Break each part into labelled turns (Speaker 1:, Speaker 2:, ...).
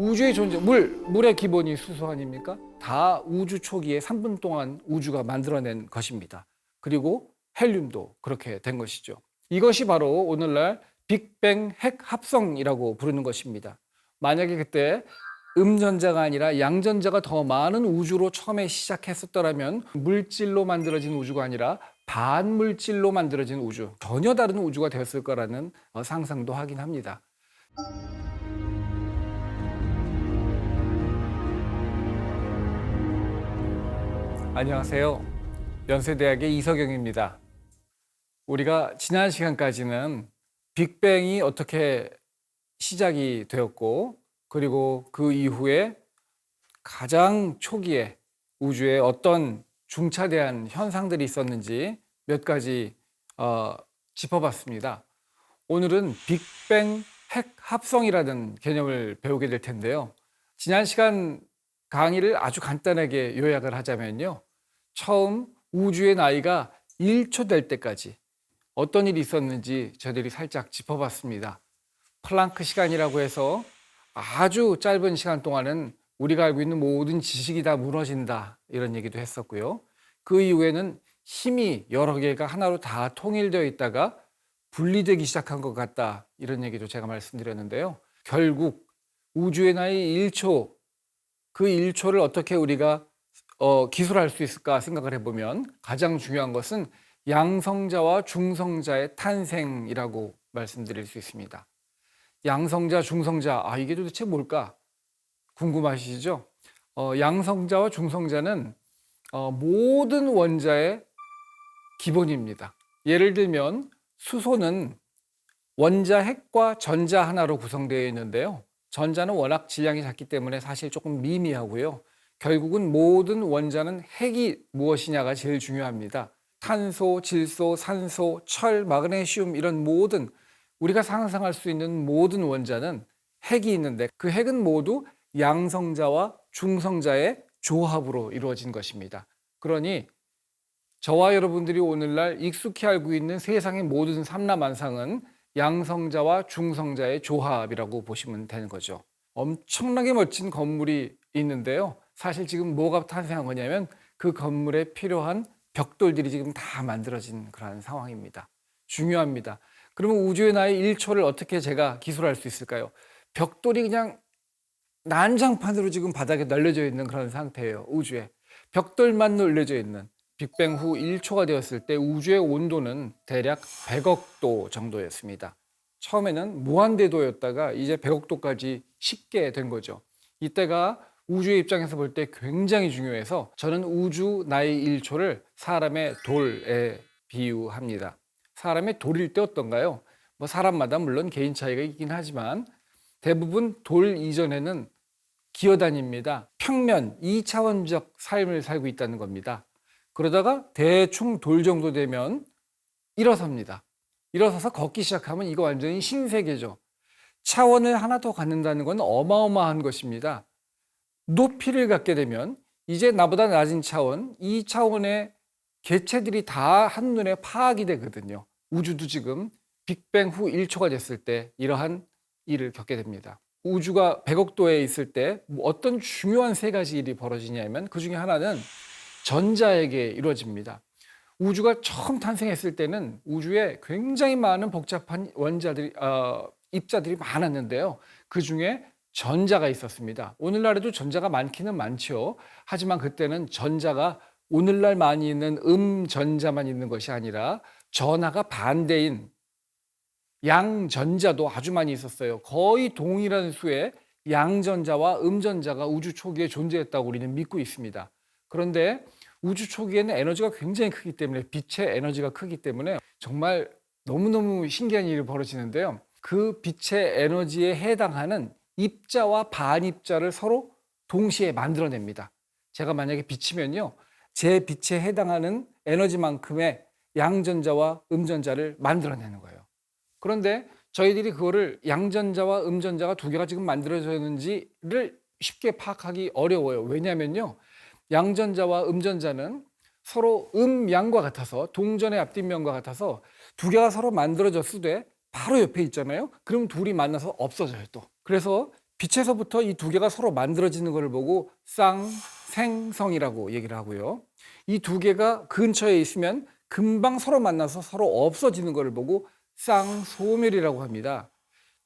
Speaker 1: 우주의 존재, 물의 기본이 수소 아닙니까? 다 우주 초기에 3분 동안 우주가 만들어낸 것입니다. 그리고 헬륨도 그렇게 된 것이죠. 이것이 바로 오늘날 빅뱅 핵 합성이라고 부르는 것입니다. 만약에 그때 음전자가 아니라 양전자가 더 많은 우주로 처음에 시작했었더라면 물질로 만들어진 우주가 아니라 반물질로 만들어진 우주, 전혀 다른 우주가 되었을 거라는 상상도 하긴 합니다. 안녕하세요. 연세대학의 이석영입니다. 우리가 지난 시간까지는 빅뱅이 어떻게 시작이 되었고, 그리고 그 이후에 가장 초기에 우주에 어떤 중차대한 현상들이 있었는지 몇 가지 짚어봤습니다. 오늘은 빅뱅 핵 합성이라는 개념을 배우게 될 텐데요. 지난 시간 강의를 아주 간단하게 요약을 하자면요. 처음 우주의 나이가 1초 될 때까지 어떤 일이 있었는지 저희들이 살짝 짚어봤습니다. 플랑크 시간이라고 해서 아주 짧은 시간 동안은 우리가 알고 있는 모든 지식이 다 무너진다 이런 얘기도 했었고요. 그 이후에는 힘이 여러 개가 하나로 다 통일되어 있다가 분리되기 시작한 것 같다 이런 얘기도 제가 말씀드렸는데요. 결국 우주의 나이 1초, 그 1초를 어떻게 우리가 기술할 수 있을까 생각을 해보면 가장 중요한 것은 양성자와 중성자의 탄생이라고 말씀드릴 수 있습니다. 양성자, 중성자, 이게 도대체 뭘까 궁금하시죠? 양성자와 중성자는 모든 원자의 기본입니다. 예를 들면 수소는 원자 핵과 전자 하나로 구성되어 있는데요. 전자는 워낙 질량이 작기 때문에 사실 조금 미미하고요. 결국은 모든 원자는 핵이 무엇이냐가 제일 중요합니다. 탄소, 질소, 산소, 철, 마그네슘 이런 모든 우리가 상상할 수 있는 모든 원자는 핵이 있는데 그 핵은 모두 양성자와 중성자의 조합으로 이루어진 것입니다. 그러니 저와 여러분들이 오늘날 익숙히 알고 있는 세상의 모든 삼라만상은 양성자와 중성자의 조합이라고 보시면 되는 거죠. 엄청나게 멋진 건물이 있는데요. 사실 지금 뭐가 탄생한 거냐면 그 건물에 필요한 벽돌들이 지금 다 만들어진 그런 상황입니다. 중요합니다. 그러면 우주의 나이 1초를 어떻게 제가 기술할 수 있을까요? 벽돌이 그냥 난장판으로 지금 바닥에 널려져 있는 그런 상태예요. 우주에. 벽돌만 널려져 있는. 빅뱅 후 1초가 되었을 때 우주의 온도는 대략 100억 도 정도였습니다. 처음에는 무한대도였다가 이제 100억 도까지 식게 된 거죠. 이때가 우주의 입장에서 볼 때 굉장히 중요해서 저는 우주 나이 1초를 사람의 돌에 비유합니다. 사람의 돌일 때 어떤가요? 사람마다 물론 개인 차이가 있긴 하지만 대부분 돌 이전에는 기어다닙니다. 평면 2차원적 삶을 살고 있다는 겁니다. 그러다가 대충 돌 정도 되면 일어섭니다. 일어서서 걷기 시작하면 이거 완전히 신세계죠. 차원을 하나 더 갖는다는 건 어마어마한 것입니다. 높이를 갖게 되면 이제 나보다 낮은 차원, 이 차원의 개체들이 다 한눈에 파악이 되거든요. 우주도 지금 빅뱅 후 1초가 됐을 때 이러한 일을 겪게 됩니다. 우주가 100억 도에 있을 때 어떤 중요한 세 가지 일이 벌어지냐면 그 중에 하나는 전자에게 이루어집니다. 우주가 처음 탄생했을 때는 우주에 굉장히 많은 복잡한 원자들이 입자들이 많았는데요. 그 중에 전자가 있었습니다. 오늘날에도 전자가 많기는 많죠. 하지만 그때는 전자가 오늘날 많이 있는 음전자만 있는 것이 아니라 전하가 반대인 양전자도 아주 많이 있었어요. 거의 동일한 수의 양전자와 음전자가 우주 초기에 존재했다고 우리는 믿고 있습니다. 그런데 우주 초기에는 에너지가 굉장히 크기 때문에 빛의 에너지가 크기 때문에 정말 너무너무 신기한 일이 벌어지는데요. 그 빛의 에너지에 해당하는 입자와 반입자를 서로 동시에 만들어냅니다. 제가 만약에 빛이면요. 제 빛에 해당하는 에너지만큼의 양전자와 음전자를 만들어내는 거예요. 그런데 저희들이 그거를 양전자와 음전자가 두 개가 지금 만들어졌는지를 쉽게 파악하기 어려워요. 왜냐면요. 양전자와 음전자는 서로 음양과 같아서 동전의 앞뒷면과 같아서 두 개가 서로 만들어졌을 때 바로 옆에 있잖아요. 그럼 둘이 만나서 없어져요 또. 그래서 빛에서부터 이 두 개가 서로 만들어지는 것을 보고 쌍생성이라고 얘기를 하고요. 이 두 개가 근처에 있으면 금방 서로 만나서 서로 없어지는 것을 보고 쌍소멸이라고 합니다.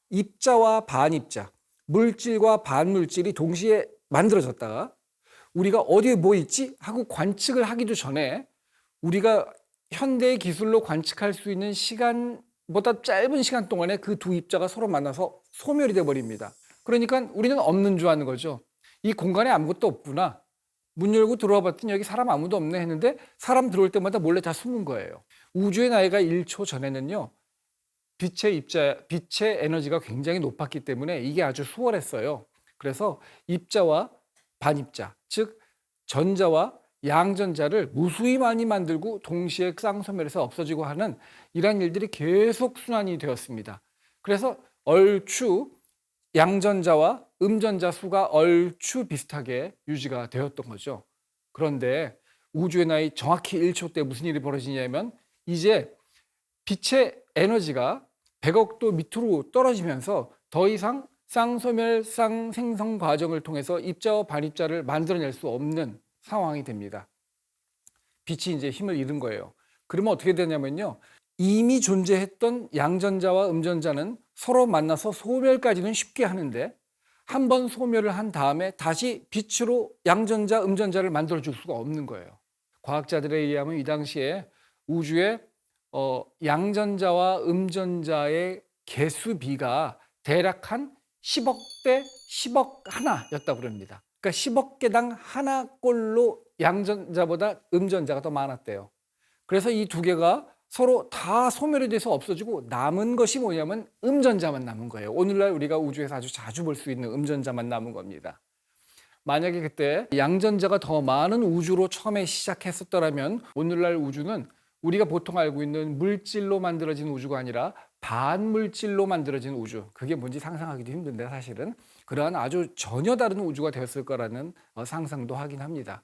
Speaker 1: 입자와 반입자, 물질과 반물질이 동시에 만들어졌다가 우리가 어디에 뭐 있지? 하고 관측을 하기도 전에 우리가 현대의 기술로 관측할 수 있는 시간보다 짧은 시간 동안에 그 두 입자가 서로 만나서 소멸이 돼 버립니다. 그러니까 우리는 없는 줄 아는 거죠. 이 공간에 아무것도 없구나. 문 열고 들어와 봤더니 여기 사람 아무도 없네 했는데 사람 들어올 때마다 몰래 다 숨은 거예요. 우주의 나이가 1초 전에는요. 빛의 에너지가 굉장히 높았기 때문에 이게 아주 수월했어요. 그래서 입자와 반입자, 즉 전자와 양전자를 무수히 많이 만들고 동시에 쌍소멸해서 없어지고 하는 이러한 일들이 계속 순환이 되었습니다. 그래서 얼추 양전자와 음전자 수가 얼추 비슷하게 유지가 되었던 거죠. 그런데 우주의 나이 정확히 1초 때 무슨 일이 벌어지냐면 이제 빛의 에너지가 100억 도 밑으로 떨어지면서 더 이상 쌍소멸, 쌍생성 과정을 통해서 입자와 반입자를 만들어낼 수 없는 상황이 됩니다. 빛이 이제 힘을 잃은 거예요. 그러면 어떻게 되냐면요. 이미 존재했던 양전자와 음전자는 서로 만나서 소멸까지는 쉽게 하는데 한 번 소멸을 한 다음에 다시 빛으로 양전자, 음전자를 만들어줄 수가 없는 거예요. 과학자들에 의하면 이 당시에 우주에 양전자와 음전자의 개수비가 대략 한 10억 대 10억 하나였다고 그럽니다. 그러니까 10억 개당 하나 꼴로 양전자보다 음전자가 더 많았대요. 그래서 이 두 개가 서로 다 소멸이 돼서 없어지고 남은 것이 뭐냐면 음전자만 남은 거예요. 오늘날 우리가 우주에서 아주 자주 볼 수 있는 음전자만 남은 겁니다. 만약에 그때 양전자가 더 많은 우주로 처음에 시작했었더라면 오늘날 우주는 우리가 보통 알고 있는 물질로 만들어진 우주가 아니라 반물질로 만들어진 우주, 그게 뭔지 상상하기도 힘든데 사실은 그러한 아주 전혀 다른 우주가 되었을 거라는 상상도 하긴 합니다.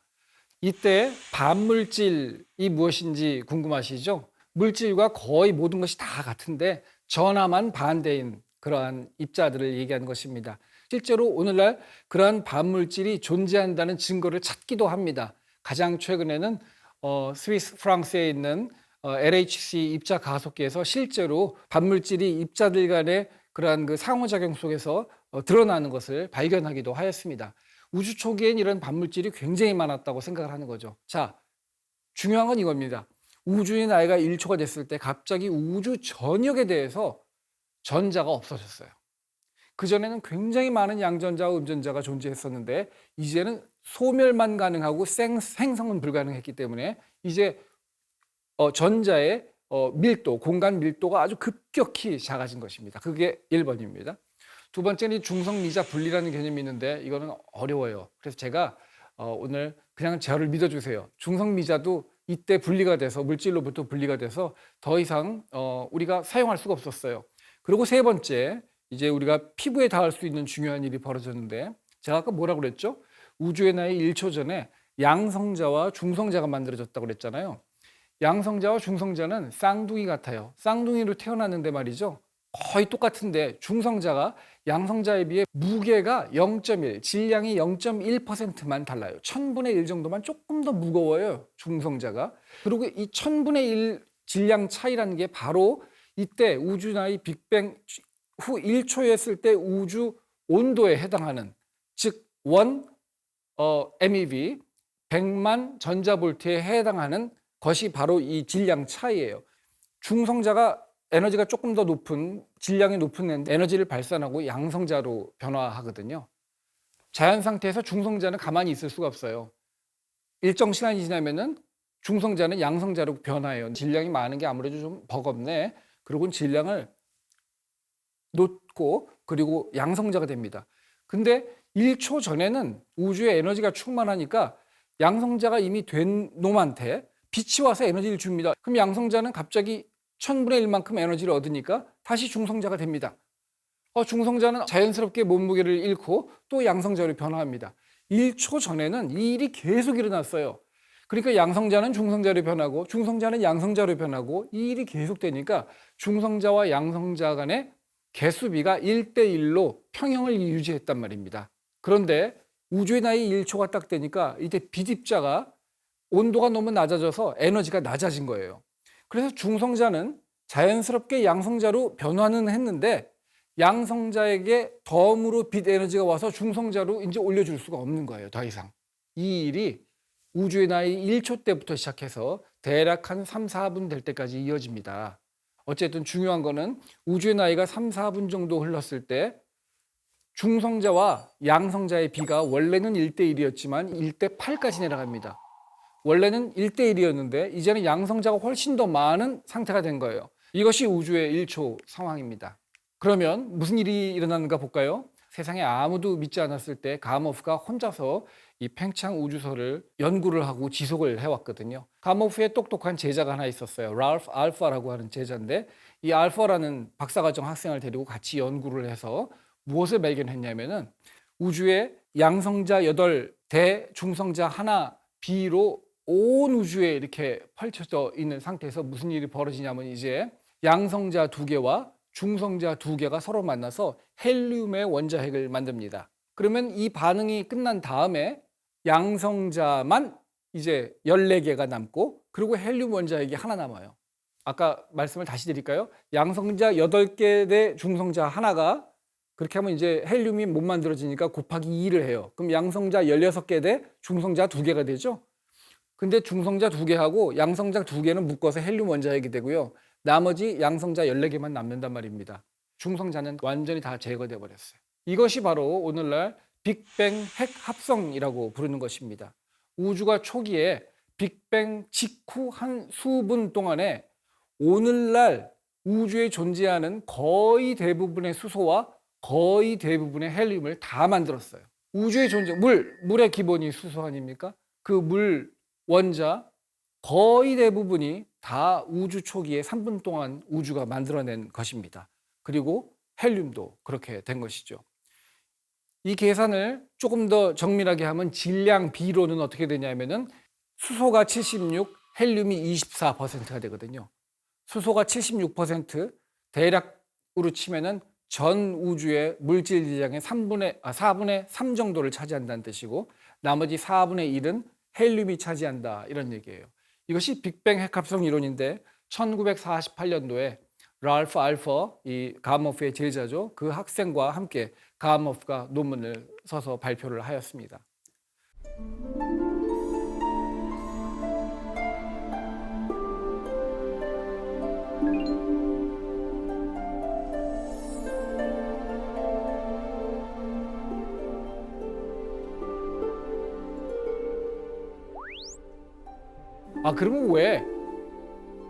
Speaker 1: 이때 반물질이 무엇인지 궁금하시죠? 물질과 거의 모든 것이 다 같은데 전하만 반대인 그러한 입자들을 얘기하는 것입니다. 실제로 오늘날 그러한 반물질이 존재한다는 증거를 찾기도 합니다. 가장 최근에는 스위스 프랑스에 있는 LHC 입자 가속기에서 실제로 반물질이 입자들 간의 그러한 그 상호작용 속에서 드러나는 것을 발견하기도 하였습니다. 우주 초기엔 이런 반물질이 굉장히 많았다고 생각을 하는 거죠. 자, 중요한 건 이겁니다. 우주의 나이가 1초가 됐을 때 갑자기 우주 전역에 대해서 전자가 없어졌어요. 그전에는 굉장히 많은 양전자와 음전자가 존재했었는데 이제는 소멸만 가능하고 생성은 불가능했기 때문에 이제 전자의 밀도, 공간 밀도가 아주 급격히 작아진 것입니다. 그게 1번입니다. 두 번째는 중성미자 분리라는 개념이 있는데 이거는 어려워요. 그래서 제가 오늘 그냥 저를 믿어주세요. 중성미자도 이때 분리가 돼서 물질로부터 분리가 돼서 더 이상 우리가 사용할 수가 없었어요. 그리고 세 번째, 이제 우리가 피부에 닿을 수 있는 중요한 일이 벌어졌는데 제가 아까 뭐라고 그랬죠? 우주의 나이 1초 전에 양성자와 중성자가 만들어졌다고 그랬잖아요. 양성자와 중성자는 쌍둥이 같아요. 쌍둥이로 태어났는데 말이죠. 거의 똑같은데 중성자가 양성자에 비해 무게가 0.1, 질량이 0.1%만 달라요. 1000분의 1 정도만 조금 더 무거워요, 중성자가. 그리고 이 1000분의 1 질량 차이라는 게 바로 이때 우주 나이 빅뱅 후 1초였을 때 우주 온도에 해당하는, 즉 1 MeV 100만 전자볼트에 해당하는 것이 바로 이 질량 차이예요. 중성자가 에너지가 조금 더 높은, 질량이 높은 에너지를 발산하고 양성자로 변화하거든요. 자연 상태에서 중성자는 가만히 있을 수가 없어요. 일정 시간이 지나면은 중성자는 양성자로 변화해요. 질량이 많은 게 아무래도 좀 버겁네. 그리고 질량을 놓고 그리고 양성자가 됩니다. 근데 1초 전에는 우주에 에너지가 충만하니까 양성자가 이미 된 놈한테 빛이 와서 에너지를 줍니다. 그럼 양성자는 갑자기 1000분의 1만큼 에너지를 얻으니까 다시 중성자가 됩니다. 중성자는 자연스럽게 몸무게를 잃고 또 양성자로 변화합니다. 1초 전에는 이 일이 계속 일어났어요. 그러니까 양성자는 중성자로 변하고 중성자는 양성자로 변하고 이 일이 계속되니까 중성자와 양성자 간에 개수비가 1대1로 평형을 유지했단 말입니다. 그런데 우주의 나이 1초가 딱 되니까 이때 비집자가 온도가 너무 낮아져서 에너지가 낮아진 거예요. 그래서 중성자는 자연스럽게 양성자로 변화는 했는데 양성자에게 덤으로 빛 에너지가 와서 중성자로 이제 올려줄 수가 없는 거예요. 더 이상. 이 일이 우주의 나이 1초 때부터 시작해서 대략 한 3, 4분 될 때까지 이어집니다. 어쨌든 중요한 거는 우주의 나이가 3, 4분 정도 흘렀을 때 중성자와 양성자의 비가 원래는 1대1이었지만 1대8까지 내려갑니다. 원래는 1대1이었는데 이제는 양성자가 훨씬 더 많은 상태가 된 거예요. 이것이 우주의 1초 상황입니다. 그러면 무슨 일이 일어나는가 볼까요? 세상에 아무도 믿지 않았을 때 가모프가 혼자서 이 팽창 우주설을 연구를 하고 지속을 해왔거든요. 가모프의 똑똑한 제자가 하나 있었어요. 랄프 알파라고 하는 제자인데 이 알파라는 박사과정 학생을 데리고 같이 연구를 해서 무엇을 발견했냐면은 우주의 양성자 8대 중성자 하나 B로 온 우주에 이렇게 펼쳐져 있는 상태에서 무슨 일이 벌어지냐면 이제 양성자 2개와 중성자 2개가 서로 만나서 헬륨의 원자핵을 만듭니다. 그러면 이 반응이 끝난 다음에 양성자만 이제 14개가 남고 그리고 헬륨 원자핵이 하나 남아요. 아까 말씀을 다시 드릴까요? 양성자 8개 대 중성자 하나가 그렇게 하면 이제 헬륨이 못 만들어지니까 곱하기 2를 해요. 그럼 양성자 16개 대 중성자 2개가 되죠? 근데 중성자 2개하고 양성자 2개는 묶어서 헬륨 원자핵이 되고요. 나머지 양성자 14개만 남는단 말입니다. 중성자는 완전히 다 제거돼 버렸어요. 이것이 바로 오늘날 빅뱅 핵 합성이라고 부르는 것입니다. 우주가 초기에 빅뱅 직후 한 수분 동안에 오늘날 우주에 존재하는 거의 대부분의 수소와 거의 대부분의 헬륨을 다 만들었어요. 우주에 존재, 물의 기본이 수소 아닙니까? 그 물 원자 거의 대부분이 다 우주 초기에 3분 동안 우주가 만들어낸 것입니다. 그리고 헬륨도 그렇게 된 것이죠. 이 계산을 조금 더 정밀하게 하면 질량 비로는 어떻게 되냐면은 수소가 76, 헬륨이 24%가 되거든요. 수소가 76% 대략으로 치면은 전 우주의 물질 질량의 4분의 3 정도를 차지한다는 뜻이고 나머지 4분의 1은 헬륨이 차지한다 이런 얘기예요. 이것이 빅뱅 핵합성 이론인데 1948년도에 랄프 알퍼, 이 가모프의 제자죠. 그 학생과 함께 가모프가 논문을 써서 발표를 하였습니다. 그러면 왜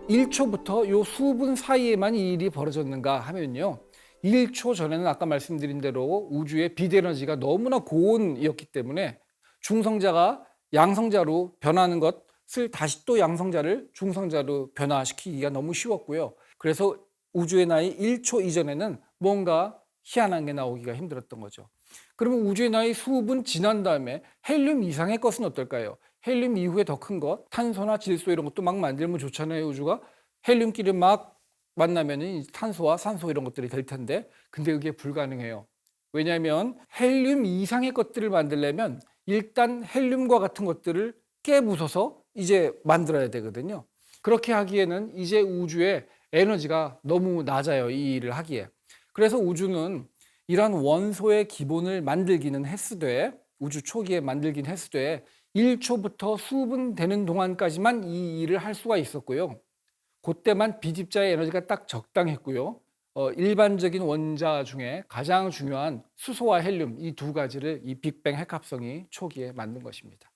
Speaker 1: 1초부터 요 수분 사이에만 이 일이 벌어졌는가 하면요. 1초 전에는 아까 말씀드린 대로 우주의 빛 에너지가 너무나 고온이었기 때문에 중성자가 양성자로 변하는 것을 다시 또 양성자를 중성자로 변화시키기가 너무 쉬웠고요. 그래서 우주의 나이 1초 이전에는 뭔가 희한한 게 나오기가 힘들었던 거죠. 그러면 우주의 나이 수분 지난 다음에 헬륨 이상의 것은 어떨까요? 헬륨 이후에 더 큰 것, 탄소나 질소 이런 것도 막 만들면 좋잖아요, 우주가. 헬륨끼리 막 만나면 탄소와 산소 이런 것들이 될 텐데, 근데 그게 불가능해요. 왜냐하면 헬륨 이상의 것들을 만들려면 일단 헬륨과 같은 것들을 깨부숴서 이제 만들어야 되거든요. 그렇게 하기에는 이제 우주의 에너지가 너무 낮아요, 이 일을 하기에. 그래서 우주는 이런 원소의 기본을 만들기는 했으되, 우주 초기에 만들긴 했으되 1초부터 수분 되는 동안까지만 이 일을 할 수가 있었고요. 그때만 비집자의 에너지가 딱 적당했고요. 일반적인 원자 중에 가장 중요한 수소와 헬륨 이 두 가지를 이 빅뱅 핵합성이 초기에 만든 것입니다.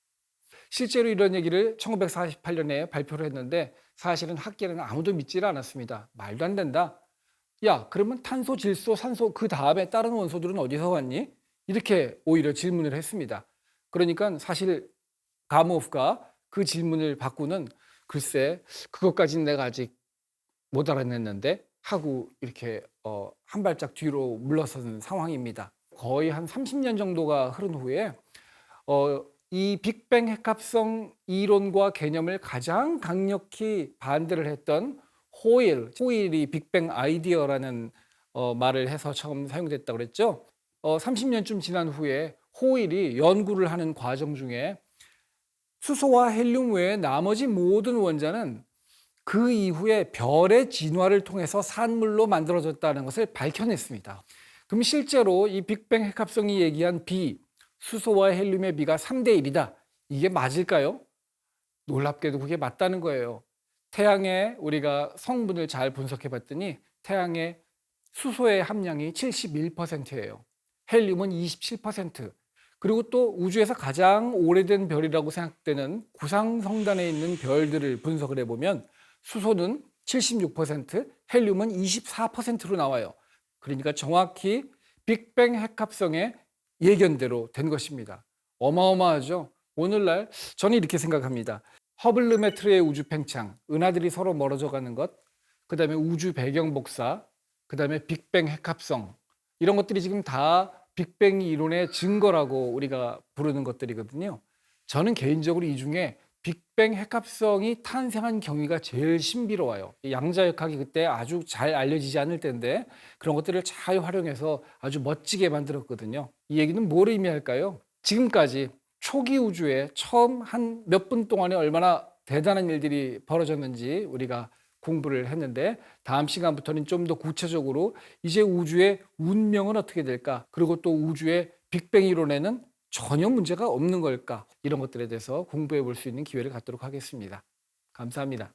Speaker 1: 실제로 이런 얘기를 1948년에 발표를 했는데 사실은 학계는 아무도 믿지를 않았습니다. 말도 안 된다. 야, 그러면 탄소, 질소, 산소 그 다음에 다른 원소들은 어디서 왔니? 이렇게 오히려 질문을 했습니다. 그러니까 사실 가모프가 그 질문을 받고는 글쎄 그것까지는 내가 아직 못 알아냈는데 하고 이렇게 한 발짝 뒤로 물러서는 상황입니다. 거의 한 30년 정도가 흐른 후에 이 빅뱅 핵합성 이론과 개념을 가장 강력히 반대를 했던 호일이 빅뱅 아이디어라는 말을 해서 처음 사용됐다고 그랬죠. 30년쯤 지난 후에 호일이 연구를 하는 과정 중에 수소와 헬륨 외에 나머지 모든 원자는 그 이후에 별의 진화를 통해서 산물로 만들어졌다는 것을 밝혀냈습니다. 그럼 실제로 이 빅뱅 핵합성이 얘기한 비, 수소와 헬륨의 비가 3대 1이다. 이게 맞을까요? 놀랍게도 그게 맞다는 거예요. 태양의 우리가 성분을 잘 분석해 봤더니 태양의 수소의 함량이 71%예요. 헬륨은 27%. 그리고 또 우주에서 가장 오래된 별이라고 생각되는 구상성단에 있는 별들을 분석을 해보면 수소는 76%, 헬륨은 24%로 나와요. 그러니까 정확히 빅뱅 핵합성의 예견대로 된 것입니다. 어마어마하죠? 오늘날 저는 이렇게 생각합니다. 허블르메트르의 우주 팽창, 은하들이 서로 멀어져 가는 것, 그 다음에 우주 배경 복사, 그 다음에 빅뱅 핵합성, 이런 것들이 지금 다 빅뱅 이론의 증거라고 우리가 부르는 것들이거든요. 저는 개인적으로 이 중에 빅뱅 핵합성이 탄생한 경위가 제일 신비로워요. 양자역학이 그때 아주 잘 알려지지 않을 때인데 그런 것들을 잘 활용해서 아주 멋지게 만들었거든요. 이 얘기는 뭘 의미할까요? 지금까지 초기 우주에 처음 한 몇 분 동안에 얼마나 대단한 일들이 벌어졌는지 우리가 공부를 했는데 다음 시간부터는 좀 더 구체적으로 이제 우주의 운명은 어떻게 될까? 그리고 또 우주의 빅뱅 이론에는 전혀 문제가 없는 걸까? 이런 것들에 대해서 공부해 볼 수 있는 기회를 갖도록 하겠습니다. 감사합니다.